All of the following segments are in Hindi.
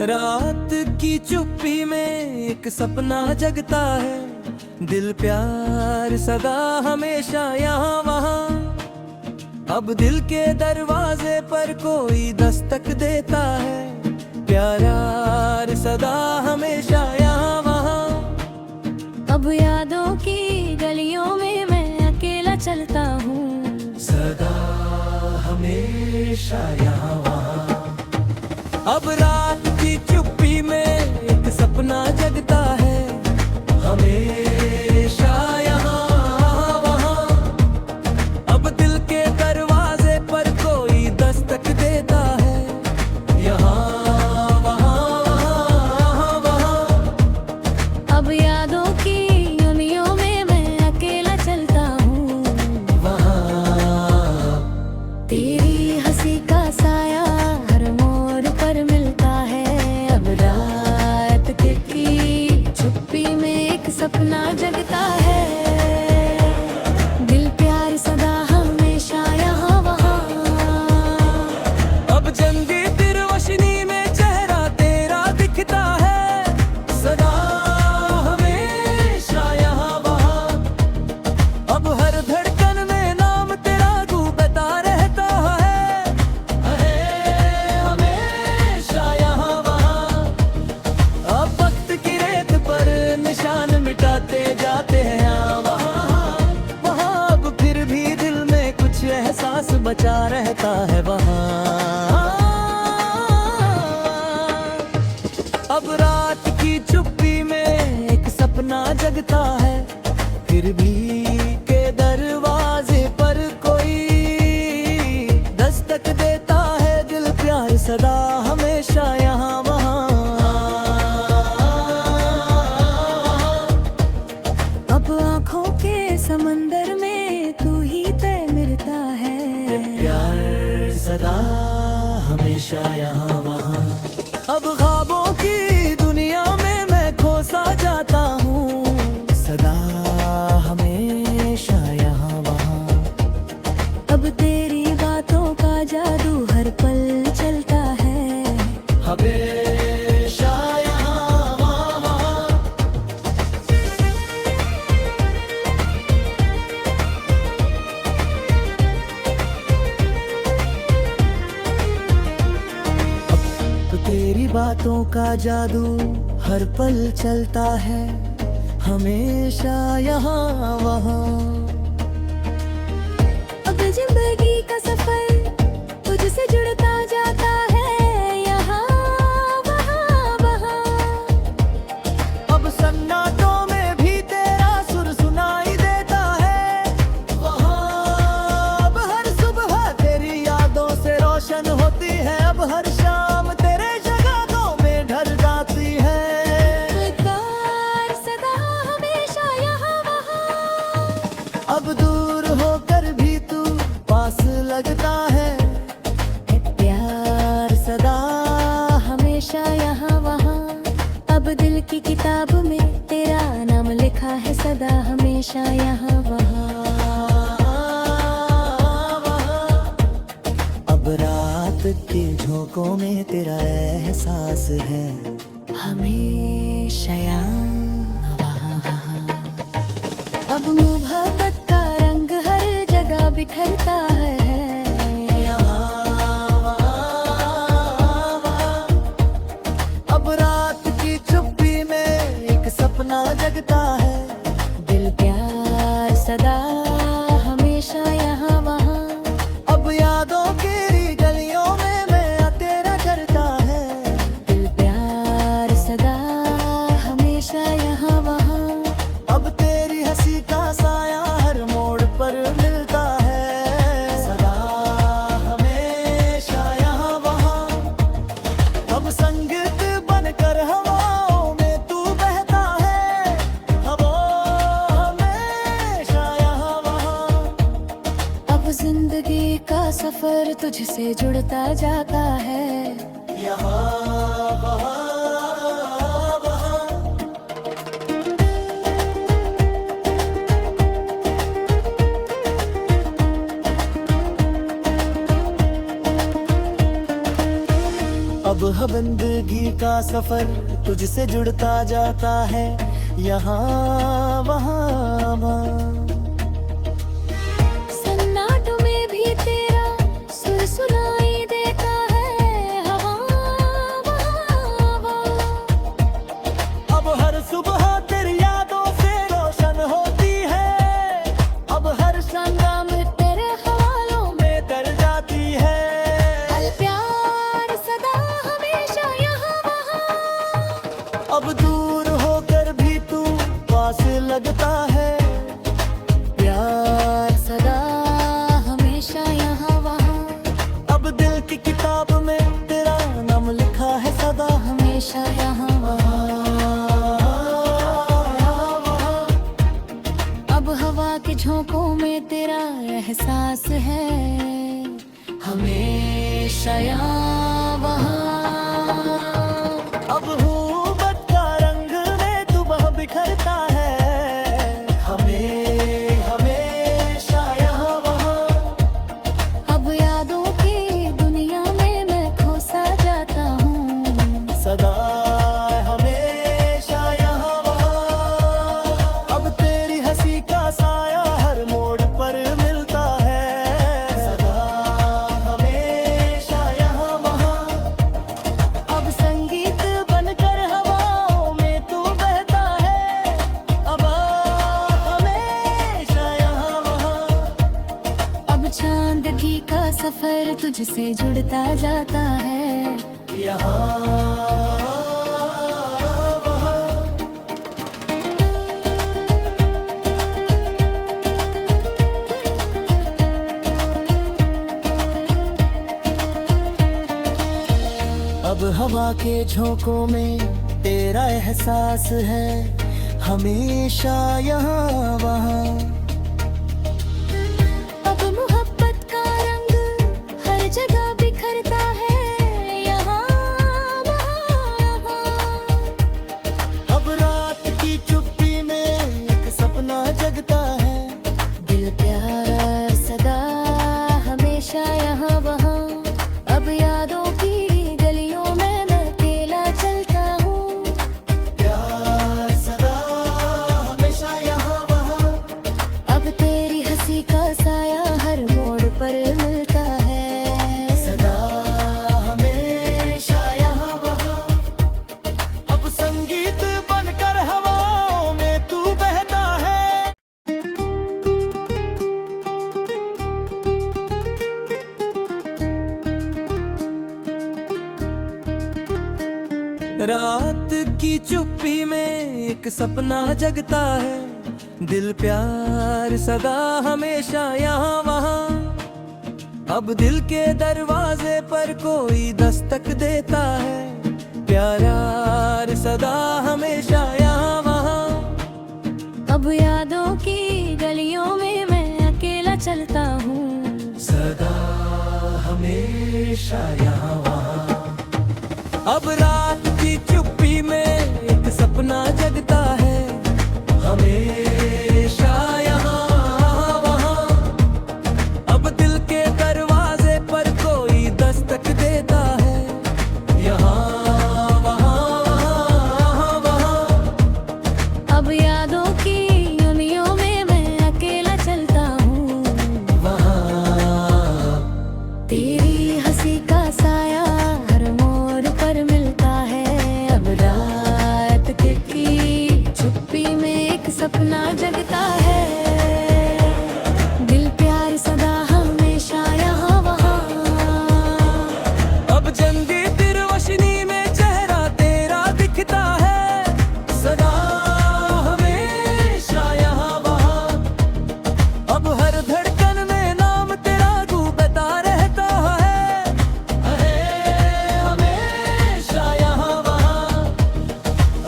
रात की चुप्पी में एक सपना जगता है, दिल प्यार सदा हमेशा यहाँ वहाँ। अब दिल के दरवाजे पर कोई दस्तक देता है, प्यार सदा हमेशा यहाँ वहाँ। अब यादों की गलियों में मैं अकेला चलता हूँ, सदा हमेशा यहाँ वहाँ। अब रात की चुप्पी में एक सपना जगता है, हमेशा यहाँ वहाँ। अब दिल के दरवाजे पर कोई दस्तक देता है, यहाँ वहाँ वहाँ। अब यादों की गलियों में मैं अकेला चलता हूँ, वहाँ। तेरी हंसी का साया हर मोड़ पर मिलता है। अब रात की चुप्पी में एक सपना जगता है, दिल प्यार सदा हमेशा यहाँ वहाँ। अब जंगी फिर रोशनी में चेहरा तेरा दिखता है, सदा हमेशा यहाँ वहाँ। अब हर धड़कन में नाम तेरा गूंजता रहता है, हमेशा यहाँ वहाँ। अब वक्त की रेत पर निशान मिटाते जाते हैं यहाँ वहाँ वहाँ। अब फिर भी दिल में कुछ एहसास बचा रहता है वहाँ। अब रात की चुप्पी में एक सपना जगता है, फिर भी के दरवाजे पर कोई दस्तक देता है, दिल प्यार सदा हमेशा यहाँ वहाँ। अब आँखों के समंदर में तू ही तय मिलता है, प्यार सदा हमेशा यहाँ वहाँ। अब ख्वाबों की दुनिया में मैं खोसा जाता हूँ, सदा हमेशा यहाँ वहाँ। अब तेरी बातों का जादू हर पल चलता है, हमेशा यहाँ वहाँ। अब तेरी बातों का जादू हर पल चलता है, हमेशा यहाँ वहाँ। अब जिंदगी का सफर तुझसे जुड़ता जाता है, यहाँ वहाँ वहाँ। अब सन्नाटों में भी तेरा सुर सुनाई देता है, वहाँ। अब हर सुबह तेरी यादों से रोशन होती है, अब हर शाम तेरे जगातों में ढल जाती है। प्यार सदा हमेशा यहाँ वहाँ। अब दूर होकर भी तू पास लगता है, प्यार सदा हमेशा यहाँ वहाँ। अब दिल की किताब में तेरा नाम लिखा है, सदा हमेशा यहाँ वहाँ। अब रात के झोंकों में तेरा एहसास है, हमेशा यहाँ वहाँ। अब मोहब्बत का रंग हर जगह बिखरता है, अब रात की चुप्पी में एक सपना जगता है, दिल प्यार सदा हमेशा यहाँ वहाँ। अब यादों की गलियों में मैं तेरा करता है, दिल प्यार सदा हमेशा यहाँ वहाँ। अब तेरी हंसी का साया हर मोड़ पर मिलता है, सदा हमेशा यहाँ वहाँ। अब संगीत बनकर हवाओं में तू बहता है, अब वो हमेशा यहाँ वहाँ। अब जिंदगी का सफर तुझसे जुड़ता जाता है, यहाँ वहाँ वहाँ। अब अब जिंदगी का सफर तुझसे जुड़ता जाता है, यहाँ वहाँ वहाँ। सन्नाटों में भी तेरा सुर सुनाई देता है, हवा वहाँ वहाँ। अब हर सुबह तेरी यादों से रोशन होती है, अब हर संगम तेरे हवालों में तर जाती है। में प्यार सदा हमेशा यहाँ वहाँ। अब दूर होकर भी तू पास लगता है, प्यार सदा हमेशा यहाँ वहाँ। अब दिल की किताब में तेरा नाम लिखा है सदा, हमेशा यहाँ वहाँ। अब हवा के झोंकों में तेरा एहसास है, हमेशा यहाँ वहाँ। अब मोहब्बत का रंग में तू बिखरता है, हमेशा यहाँ वहाँ। अब यादों की दुनिया में मैं खोसा जाता हूँ, सदा हमेशा यहाँ वहाँ। अब तेरी हंसी का साया हर मोड़ पर मिलता है, सदा हमेशा यहाँ वहाँ। अब संगीत बनकर हवाओं में तू बहता है, अब हमेशा यहाँ वहाँ। अब चांदनी का सफर तुझसे जुड़ता जाता है, यहाँ वहाँ। अब हवा के झोंकों में तेरा एहसास है, हमेशा यहाँ वहाँ। अब मोहब्बत का रंग हर जगह बिखरता है, यहाँ वहाँ। अब रात की चुप्पी में एक सपना जगता है, दिल प्यार सदा हमेशा यहाँ वहाँ। अब यादों की गलियों में मैं अकेला चलता हूँ, प्यार सदा हमेशा यहाँ वहाँ। अब तेरी हंसी का साया हर मोड़ पर मिलता है, सदा हमेशा यहाँ वहाँ। अब संगीत बनकर हवाओं में तू बहता है। रात की चुप्पी में एक सपना जगता है, दिल प्यार सदा हमेशा यहाँ वहाँ। अब दिल के दरवाजे पर कोई दस्तक देता है, प्यार सदा हमेशा यहाँ वहाँ। अब यादों की गलियों में मैं अकेला चलता हूँ, सदा हमेशा यहाँ वहाँ। अब रात की चुप्पी में एक सपना जगता है, हमेशा यहाँ वहाँ। अब दिल के दरवाजे पर कोई दस्तक देता है, यहाँ वहाँ वहाँ। अब यादों की दुनियों में मैं अकेला चलता हूँ, वहाँ। तेरी हंसी का साया हर मोड़ पर मिलता है। अब रात की चुप्पी में एक सपना जगता है, दिल प्यार सदा हमेशा यहाँ वहाँ। अब जंगी फिर रोशनी में चेहरा तेरा दिखता है, सदा हमेशा यहाँ वहाँ। अब हर धड़कन में नाम तेरा गूंजता रहता है, हमेशा यहाँ वहाँ।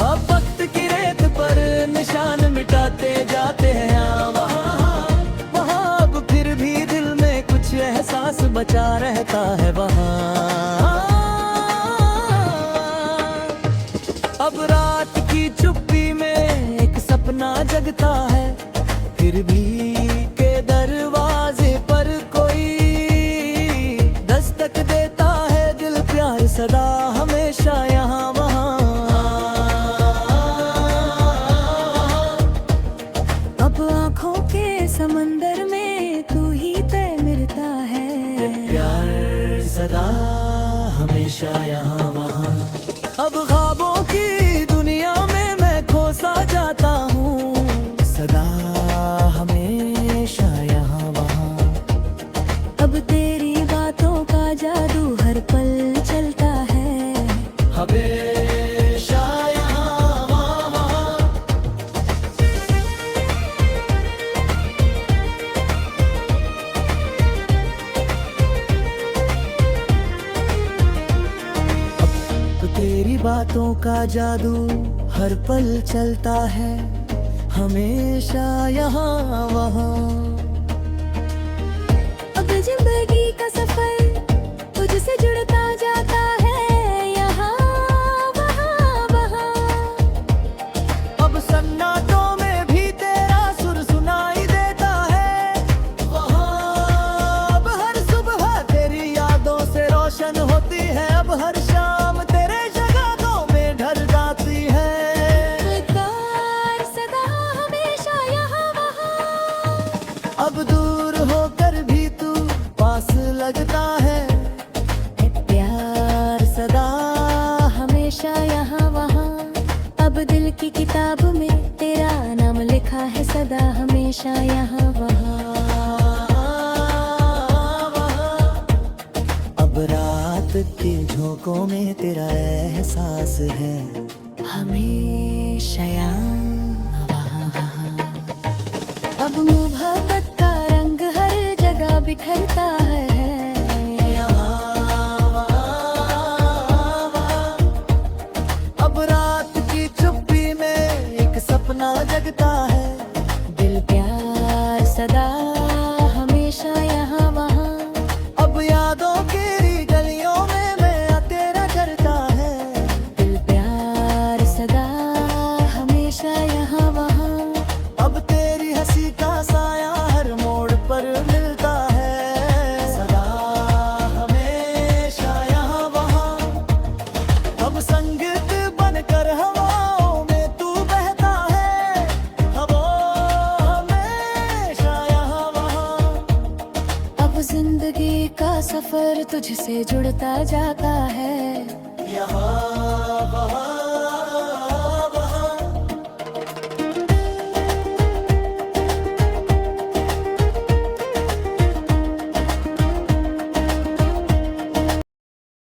अब वक्त की रेत पर निशान मिटाते जाते हैं यहाँ वहाँ वहाँ। अब फिर भी दिल में कुछ एहसास बचा रहता है वहाँ। अब रात की चुप्पी में एक सपना जगता है, फिर भी के दरवाजे पर कोई दस्तक देता है, दिल प्यार सदा समंदर में तू ही तय मिलता है। प्यार सदा हमेशा यहाँ वहाँ। अब ख्वाबों की दुनिया में मैं खोसा जाता हूँ, सदा हमेशा यहाँ वहाँ। अब तेरी बातों का जादू हर पल चलता है। हमेशा यहाँ वहाँ। अब तेरी बातों का जादू हर पल चलता है, हमेशा यहाँ वहाँ। अब जिंदगी का सफर तुझसे जुड़ता जाता है, यहाँ वहाँ वहाँ। अब सन्नाटों में भी तेरा सुर सुनाई देता है, वहाँ। अब हर सुबह तेरी यादों से रोशन होती है, अब हर शाम तेरे जगातों में ढल जाती है। प्यार सदा हमेशा यहाँ वहाँ। अब दूर होकर भी तू पास लगता है, प्यार सदा हमेशा यहाँ वहाँ। अब दिल की किताब में तेरा नाम लिखा है सदा हमेशा यहाँ वहाँ। अब रात के झोंकों में तेरा एहसास है, हमेशा यहाँ वहाँ। अब मोहब्बत का रंग हर जगह बिखरता है, अब रात की चुप्पी में एक सपना जगता है। दिल प्यार सदा हमेशा यहाँ वहाँ। अब यादों की गलियों में मैं तेरा करता है, दिल प्यार सदा हमेशा यहाँ वहाँ। अब तेरी हंसी का साया हर मोड़ पर मिलता है, सदा हमेशा यहाँ वहाँ। अब संगीत बनकर हवाओं में तू बहता है, अब वो हमेशा यहाँ वहाँ। अब जिंदगी का सफर तुझसे जुड़ता जाता है, यहाँ